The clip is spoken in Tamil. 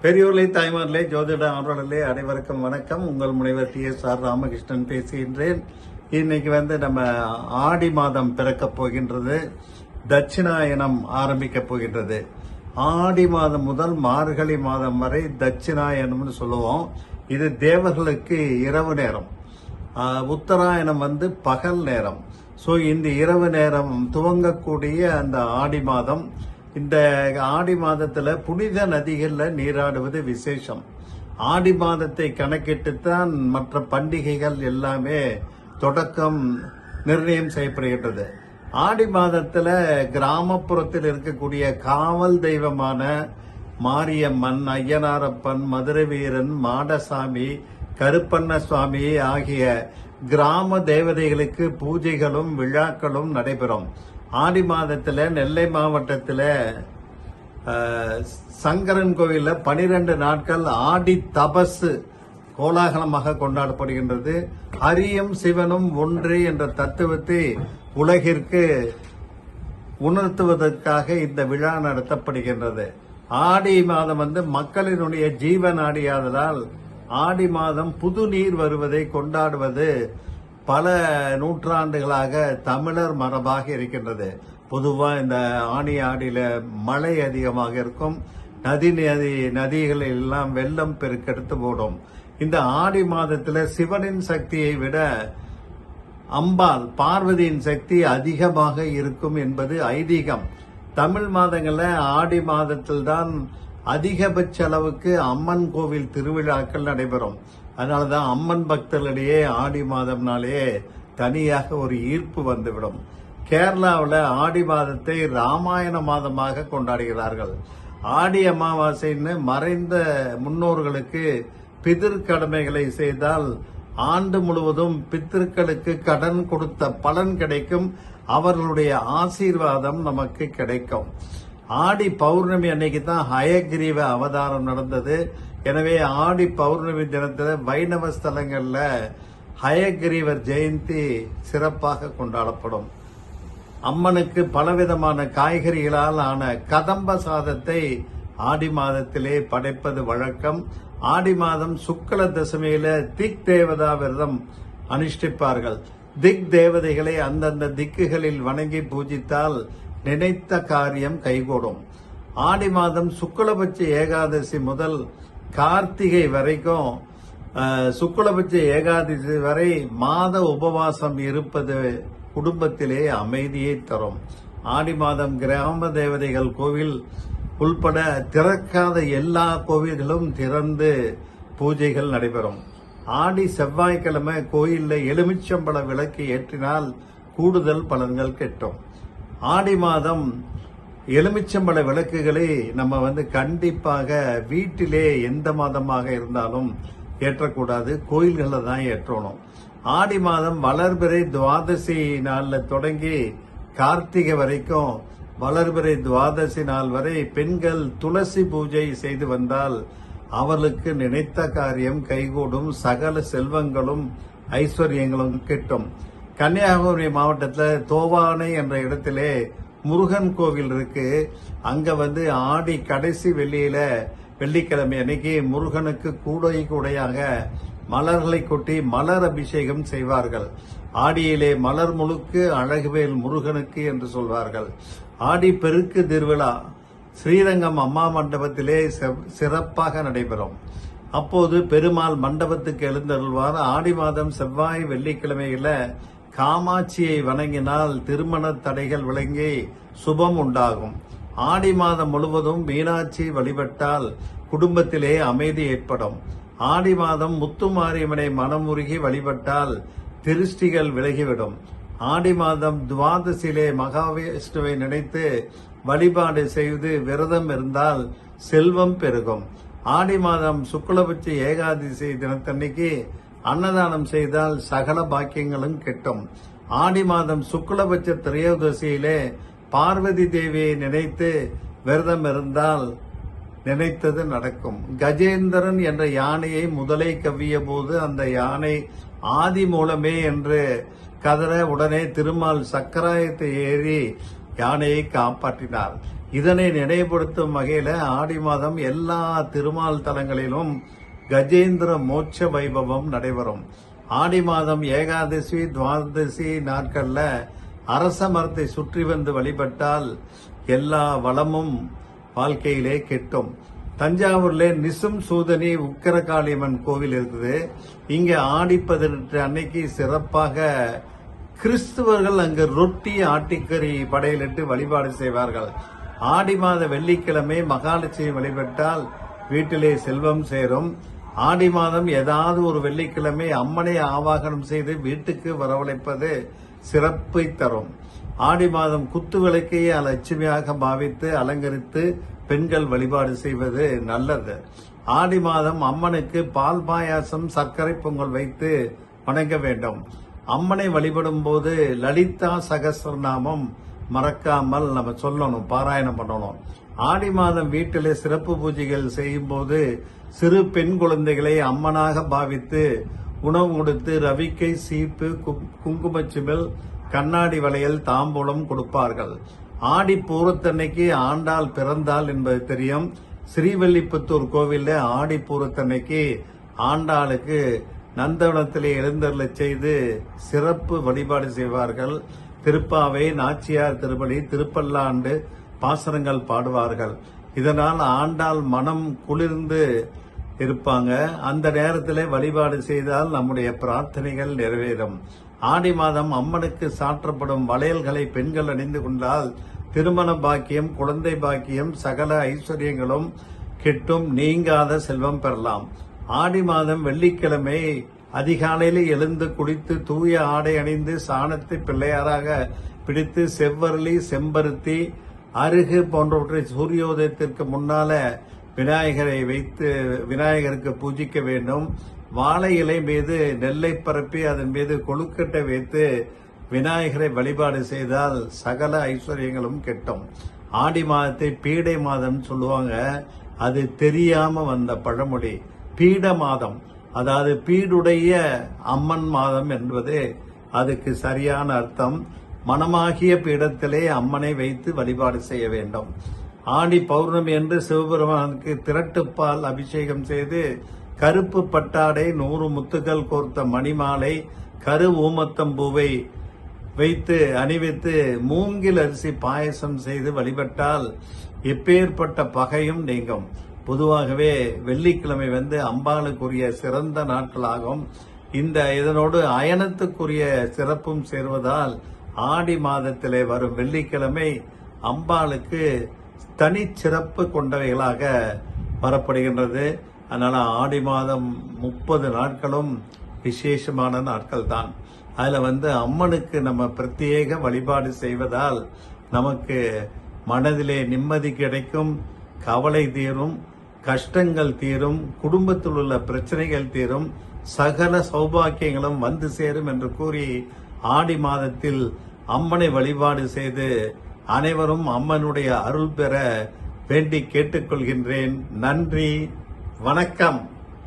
பெரியோர்களே, தாய்மார்களே, ஜோதிட ஆர்வலர்களே, அனைவருக்கும் வணக்கம். உங்கள் முனைவர் TSR ராமகிருஷ்ணன் பேசுகின்றேன். இன்னைக்கு நம்ம ஆடி மாதம் பிறக்கப் போகின்றது. தட்சிணாயனம் ஆரம்பிக்க போகின்றது. ஆடி மாதம் முதல் மார்கழி மாதம் வரை தட்சிணாயனம்னு சொல்லுவோம். இது தேவர்களுக்கு இரவு நேரம். உத்தராயணம் பகல் நேரம். ஸோ இந்த இரவு நேரம் துவங்கக்கூடிய அந்த ஆடி மாதம், இந்த ஆடி மாதத்துல புனித நதிகள்ல நீராடுவது விசேஷம். ஆடி மாதத்தை கணக்கிட்டுத்தான் மற்ற பண்டிகைகள் எல்லாமே தொடக்கம் நிர்ணயம் செய்யப்படுகின்றது. ஆடி மாதத்துல கிராமப்புறத்தில் இருக்கக்கூடிய காவல் தெய்வமான மாரியம்மன், ஐயனாரப்பன், மதுரை வீரன், மாடசாமி, கருப்பண்ண சுவாமி ஆகிய கிராம தேவதைகளுக்கு பூஜைகளும் விழாக்களும் நடைபெறும். ஆடி மாதத்துல நெல்லை மாவட்டத்தில் சங்கரன் கோவில்ல 12 நாட்கள் ஆடி தபசு கோலாகலமாக கொண்டாடப்படுகின்றது. ஹரியும் சிவனும் ஒன்று என்ற தத்துவத்தை உலகிற்கு உணர்த்துவதற்காக இந்த விழா நடத்தப்படுகின்றது. ஆடி மாதம் மக்களினுடைய ஜீவன் ஆடியாததால் ஆடி மாதம் புது நீர் வருவதை கொண்டாடுவது பல நூற்றாண்டுகளாக தமிழர் மரபாக இருக்கின்றது. பொதுவா இந்த ஆடியில மழை அதிகமாக இருக்கும். நதிகள் எல்லாம் வெள்ளம் பெருக்கெடுத்து போடும். இந்த ஆடி மாதத்துல சிவனின் சக்தியை விட அம்பாள் பார்வதியின் சக்தி அதிகமாக இருக்கும் என்பது ஐதீகம். தமிழ் மாதங்கள்ல ஆடி மாதத்தில் தான் அதிகபட்ச அளவுக்கு அம்மன் கோவில் திருவிழாக்கள் நடைபெறும். அதனாலதான் அம்மன் பக்தர்களிடையே ஆடி மாதம்னாலே தனியாக ஒரு ஈர்ப்பு வந்துவிடும். கேரளாவில் ஆடி மாதத்தை ராமாயண மாதமாக கொண்டாடுகிறார்கள். ஆடி அமாவாசைன்னு மறைந்த முன்னோர்களுக்கு பிதிர் கடமைகளை செய்தால் ஆண்டு முழுவதும் பித்திருக்களுக்கு கடன் கொடுத்த பலன் கிடைக்கும். அவர்களுடைய ஆசீர்வாதம் நமக்கு கிடைக்கும். ஆடி பௌர்ணமி அன்னைக்கு தான் ஹயக்ரீவ அவதாரம் நடந்தது. எனவே ஆடி பௌர்ணமி தினத்துல வைணவ ஸ்தலங்கள்ல ஹயக்ரீவர் ஜெயந்தி சிறப்பாக கொண்டாடப்படும். அம்மனுக்கு பலவிதமான காய்கறிகளால் ஆன கதம்ப சாதத்தை ஆடி மாதத்திலே படைப்பது வழக்கம். ஆடி மாதம் சுக்ல தசமியில திக் தேவதா விரதம் அனுஷ்டிப்பார்கள். திக் தேவதைகளை அந்தந்த திக்குகளில் வணங்கி பூஜித்தால் நினைத்த காரியம் கைகூடும். ஆடி மாதம் சுக்லபட்ச ஏகாதசி முதல் கார்த்திகை வரைக்கும், சுக்லபட்ச ஏகாதசி வரை மாத உபவாசம் இருப்பது குடும்பத்திலே அமைதியை தரும். ஆடி மாதம் கிராம தேவதைகள் கோவில் உள்பட திறக்காத எல்லா கோவில்களும் திறந்து பூஜைகள் நடைபெறும். ஆடி செவ்வாய்க்கிழமை கோயில்ல எலுமிச்சம்பழ விளக்கு ஏற்றினால் கூடுதல் பலன்கள் கிட்டும். ஆடி மாதம் எலுமிச்சம்பழ விளக்குகளை நம்ம கண்டிப்பாக வீட்டிலே எந்த மாதமாக இருந்தாலும் ஏற்றக்கூடாது, கோயில்களில் தான் ஏற்றணும். ஆடி மாதம் வளர்பிறை துவாதசி நாள்ல தொடங்கி கார்த்திகை வரைக்கும், வளர்பிறை துவாதசி நாள் வரை பெண்கள் துளசி பூஜை செய்து வந்தால் அவர்களுக்கு நினைத்த காரியம் கைகூடும், சகல செல்வங்களும் ஐஸ்வர்யங்களும் கிட்டும். கன்னியாகுமரி மாவட்டத்தில் தோவானை என்ற இடத்திலே முருகன் கோவில் இருக்கு. அங்க ஆடி கடைசி வெள்ளிக்கிழமை அன்னைக்கு முருகனுக்கு கூடையாக மலர்களை கொட்டி மலர் அபிஷேகம் செய்வார்கள். ஆடியிலே மலர் முழுக்கு அழகுவேல் முருகனுக்கு என்று சொல்வார்கள். ஆடி பெருக்கு திருவிழா ஸ்ரீரங்கம் அம்மா மண்டபத்திலே சிறப்பாக நடைபெறும். அப்போது பெருமாள் மண்டபத்துக்கு எழுந்தருள்வார். ஆடி மாதம் செவ்வாய் வெள்ளிக்கிழமையில காமாட்சியை வணங்கினால் திருமண தடைகள் விளங்கி சுபம் உண்டாகும். ஆடி மாதம் முழுவதும் மீனாட்சி வழிபட்டால் குடும்பத்திலே அமைதி ஏற்படும். ஆடி மாதம் முத்துமாரியம்மனை மனமுருகி வழிபட்டால் திருஷ்டிகள் விலகிவிடும். ஆடி மாதம் துவாதசியிலே மகாவிஷ்ணுவை நினைத்து வழிபாடு செய்து விரதம் இருந்தால் செல்வம் பெருகும். ஆடி மாதம் சுக்லபட்ச ஏகாதசி தினத்தன்னைக்கு அன்னதானம் செய்தால் சகல பாக்கியங்களும் கிட்டும். ஆடி மாதம் சுக்லபட்ச திரையோதசியிலே பார்வதி தேவியை நினைத்து விரதம் இருந்தால் நினைத்தது நடக்கும். கஜேந்திரன் என்ற யானையை முதலை கவ்விய போது அந்த யானை ஆதி மூலமே என்று கதற உடனே திருமால் சக்கராயத்தை ஏறி யானையை காப்பாற்றினார். இதனை நினைவுபடுத்தும் வகையில ஆடி மாதம் எல்லா திருமால் தலங்களிலும் கஜேந்திர மோட்ச வைபவம் நடைபெறும். ஆடி மாதம் ஏகாதசி துவாதசி நாட்கள்ல அரச மரத்தை சுற்றி வந்து வழிபட்டால் எல்லா வளமும் வாழ்க்கையிலே கிட்டும். தஞ்சாவூர்ல நிசும் சூதனி உக்கிரகாளியம்மன் கோவில் இருக்குது. இங்க ஆடி 18 அன்னைக்கு சிறப்பாக கிறிஸ்துவர்கள் அங்கு ரொட்டி ஆட்டிக்கறி படையிலிட்டு வழிபாடு செய்வார்கள். ஆடி மாத வெள்ளிக்கிழமை மகாலட்சுமி வழிபட்டால் வீட்டிலே செல்வம் சேரும். ஆடி மாதம் ஏதாவது ஒரு வெள்ளிக்கிழமை அம்மனை ஆவாகனம் செய்து வீட்டுக்கு வரவழைப்பது சிறப்பை தரும். ஆடி மாதம் குத்து விளக்கை லட்சுமியாக பாவித்து அலங்கரித்து பெண்கள் வழிபாடு செய்வது நல்லது. ஆடி மாதம் அம்மனுக்கு பால் பாயாசம் சர்க்கரை பொங்கல் வைத்து வணங்க வேண்டும். அம்மனை வழிபடும் போது லலிதா சகஸ்ரநாமம் மறக்காமல் நம்ம சொல்லணும், பாராயணம் பண்ணணும். ஆடி மாதம் வீட்டிலே சிறப்பு பூஜைகள் செய்யும் போது சிறு பெண் குழந்தைகளை அம்மனாக பாவித்து உணவு கொடுத்து ரவிக்கை, சீப்பு, குங்குமச்சிமிழ், கண்ணாடி வளையல், தாம்பூலம் கொடுப்பார்கள். ஆடி பூரத்தன்னைக்கு ஆண்டாள் பிறந்தாள் என்பது தெரியும். ஸ்ரீவல்லிபுத்தூர் கோவில்ல ஆடி பூரத்தன்னைக்கு ஆண்டாளுக்கு நந்தவனத்திலே எழுந்தருளச் செய்து சிறப்பு வழிபாடு செய்வார்கள். திருப்பாவை, நாச்சியார் திருப்பலி, திருப்பல்லாண்டு பாசனங்கள் பாடுவார்கள். இதனால் ஆண்டாள் மனம் குளிர்ந்து இருப்பாங்க. அந்த நேரத்திலே வழிபாடு செய்தால் நம்முடைய பிரார்த்தனைகள் நிறைவேறும். ஆடி மாதம் அம்மனுக்கு சாற்றப்படும் வளையல்களை பெண்கள் அணிந்து கொண்டால் திருமண பாக்கியம், குழந்தை பாக்கியம், சகல ஐஸ்வர்யங்களும் கிட்டும், நீங்காத செல்வம் பெறலாம். ஆடி மாதம் வெள்ளிக்கிழமை அதிகாலையில் எழுந்து குளித்து தூய ஆடை அணிந்து சாணத்தை பிள்ளையாராக பிடித்து செவ்வரளி, செம்பருத்தி, அருகு போன்றவற்றை சூரியோதயத்திற்கு முன்னால விநாயகரை வைத்து விநாயகருக்கு பூஜிக்க வேண்டும். வாழை இலை மீது நெல்லை பரப்பி அதன் மீது கொழுக்கட்டை வைத்து விநாயகரை வழிபாடு செய்தால் சகல ஐஸ்வர்யங்களும் கிட்டும். ஆடி மாதத்தை பீடை மாதம் சொல்லுவாங்க. அது தெரியாம வந்த பழமொழி. பீட மாதம், அதாவது பீடுடைய அம்மன் மாதம் என்பது அதுக்கு சரியான அர்த்தம். மனமாகிய பீடத்திலே அம்மனை வைத்து வழிபாடு செய்ய வேண்டும். ஆடி பௌர்ணமி என்று சிவபெருமானுக்கு திரட்டுப்பால் அபிஷேகம் செய்து கருப்பு பட்டாடை, 100 முத்துக்கள் கோர்த்த மணிமாலை, கரு ஊமத்தம்பூவை வைத்து அணிவித்து மூங்கில் அரிசி பாயசம் செய்து வழிபட்டால் எப்பேற்பட்ட பகையும் நீங்கும். பொதுவாகவே வெள்ளிக்கிழமை அம்பாளுக்குரிய சிறந்த நாட்களாகும். இதனோடு அயனத்துக்குரிய சிறப்பும் சேர்வதால் ஆடி மாதத்திலே வரும் வெள்ளிக்கிழமை அம்பாளுக்கு தனிச்சிறப்பு கொண்டவைகளாக வரப்படுகின்றது. அதனால ஆடி மாதம் 30 நாட்களும் விசேஷமான நாட்கள் தான். அதுல அம்மனுக்கு நம்ம பிரத்யேக வழிபாடு செய்வதால் நமக்கு மனதிலே நிம்மதி கிடைக்கும், கவலை தீரும், கஷ்டங்கள் தீரும், குடும்பத்தில் உள்ள பிரச்சனைகள் தீரும், சகல சௌபாக்கியங்களும் வந்து சேரும் என்று கூறி ஆடி மாதத்தில் அம்மனை வழிபாடு செய்து அனைவரும் அம்மனுடைய அருள் பெற வேண்டி கேட்டுக்கொள்கின்றேன். நன்றி, வணக்கம்.